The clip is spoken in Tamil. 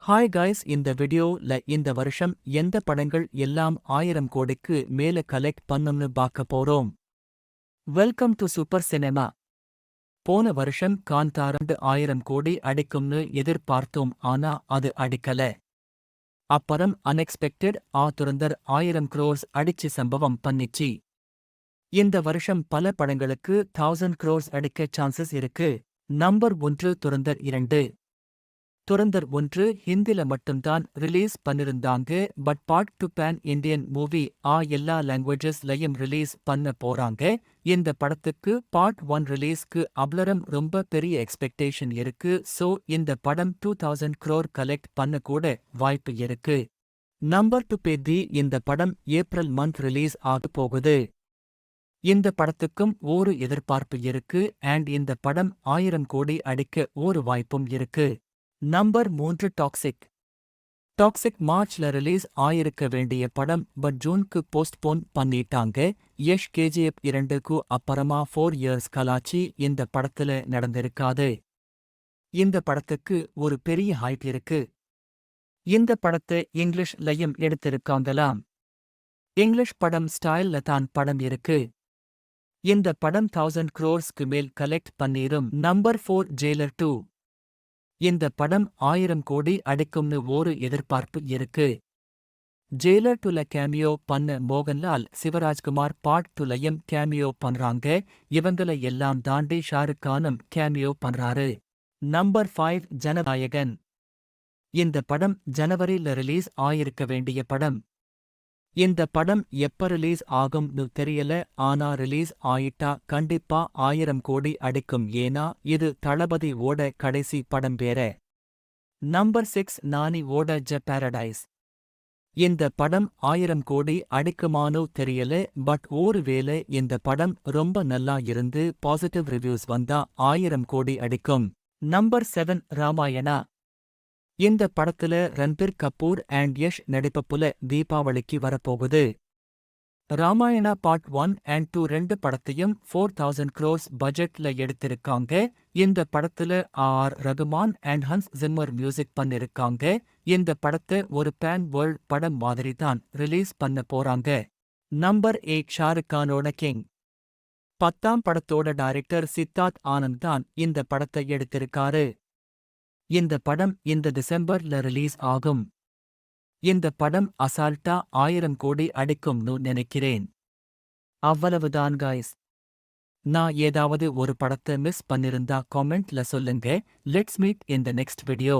ஹாய் காய்ஸ், இந்த வீடியோல இந்த வருஷம் எந்த படங்கள் எல்லாம் 1000 கோடிக்கு மேல கலெக்ட் பண்ணும்னு பார்க்க போறோம். Welcome to super cinema. போன வருஷம் காந்தாரா 1000 கோடி அடிக்கும்னு எதிர்பார்த்தோம், ஆனா அது அடிக்கல. அப்புறம் அன்எக்ஸ்பெக்டட் துரந்தர் 1000 crores அடிச்சு சம்பவம் பண்ணிச்சு. இந்த வருஷம் பல படங்களுக்கு 1000 crores அடிக்க சான்சஸ் இருக்கு. நம்பர் 1 துரந்தர் 2. துரந்தர் 1 ஹிந்தில மட்டும்தான் ரிலீஸ் பண்ணிருந்தாங்க. But part 2 pan Indian movie எல்லா லாங்குவேஜஸ்லயும் ரிலீஸ் பண்ண போறாங்க. இந்த படத்துக்கு பார்ட் 1 ரிலீஸ்க்கு அவ்வளரம் ரொம்ப பெரிய எக்ஸ்பெக்டேஷன் இருக்கு. சோ இந்த படம் 2000 crore கலெக்ட் பண்ண கூட வாய்ப்பு இருக்கு. நம்பர் 2 பேதி இந்த படம் ஏப்ரல் மந்த் ரிலீஸ் ஆக போகுது. இந்த படத்துக்கும் ஒரு எதிர்பார்ப்பு இருக்கு அண்ட் இந்த படம் 1000 கோடி அடிக்க ஒரு வாய்ப்பும் இருக்கு. Number 3 toxic. டாக்ஸிக் மார்ச்ல ரிலீஸ் ஆயிருக்க வேண்டிய படம் பட் ஜூனுக்கு போஸ்ட்போன் பண்ணிட்டாங்க. யஷ் KGF 2க்கு அப்புறமா 4 years கலாச்சி இந்த படத்துல நடந்திருக்காது. இந்த படத்துக்கு ஒரு பெரிய ஹைப் இருக்கு. இந்த படத்தை இங்கிலீஷ்லயும் எடுத்திருக்காங்களாம். இங்கிலீஷ் படம் ஸ்டைல்ல தான் படம் இருக்கு. இந்த படம் 1000 crores மேல் கலெக்ட் பண்ணிரும். Number 4 Jailer 2. இந்த படம் 1000 கோடி அடிக்கும்னு ஒரு எதிர்பார்ப்பு இருக்கு. ஜெயிலர் 2ல கேமியோ பண்ண மோகன்லால், சிவராஜ்குமார் பார்ட் 2லயும் கேமியோ பண்றாங்க. இவங்கள எல்லாம் தாண்டி ஷாருக் கானும் கேமியோ பண்றாரு. நம்பர் 5 ஜனநாயகன். இந்த படம் ஜனவரில ரிலீஸ் ஆயிருக்க வேண்டிய படம். இந்த படம் எப்ப ரிலீஸ் ஆகும்னு தெரியல, ஆனா ரிலீஸ் ஆயிட்டா கண்டிப்பா 1000 கோடி அடிக்கும். ஏனா இது தளபதி ஓட கடைசி படம் வேற. நம்பர் 6 நானி ஓட ஜ பாரடைஸ். இந்த படம் 1000 கோடி அடிக்குமானோ தெரியல, பட் ஒருவேளை இந்த படம் ரொம்ப நல்லா இருந்து பாசிட்டிவ் ரிவ்யூஸ் வந்தா 1000 கோடி அடிக்கும். நம்பர் 7 ராமாயணா. இந்த படத்துல ரன்பீர் கபூர் அண்ட் யஷ் நடிப்புல தீபாவளிக்கு வரப்போகுது. ராமாயணா பார்ட் 1 அண்ட் 2 ரெண்டு படத்தையும் 4000 crores பட்ஜெட்ல எடுத்திருக்காங்க. இந்த படத்துல Rahman and Hans Zimmer music பண்ணிருக்காங்க. இந்த படத்தை ஒரு பேன் வேர்ல்ட் படம் மாதிரி தான் ரிலீஸ் பண்ண போறாங்க. நம்பர் 8 ஷாருக் கானோட கிங். 10ஆம் படத்தோட டைரக்டர் சித்தார்த் ஆனந்த் தான் இந்த படத்தை எடுத்திருக்காரு. இந்த படம் இந்த டிசம்பர்ல ரிலீஸ் ஆகும். இந்த படம் அசால்ட்டா 1000 கோடி அடிக்கும்னு நினைக்கிறேன். அவ்வளவுதான் காய்ஸ். நான் ஏதாவது ஒரு படத்தை மிஸ் பண்ணிருந்தா காமெண்ட்ல சொல்லுங்க. Let's meet in the next video.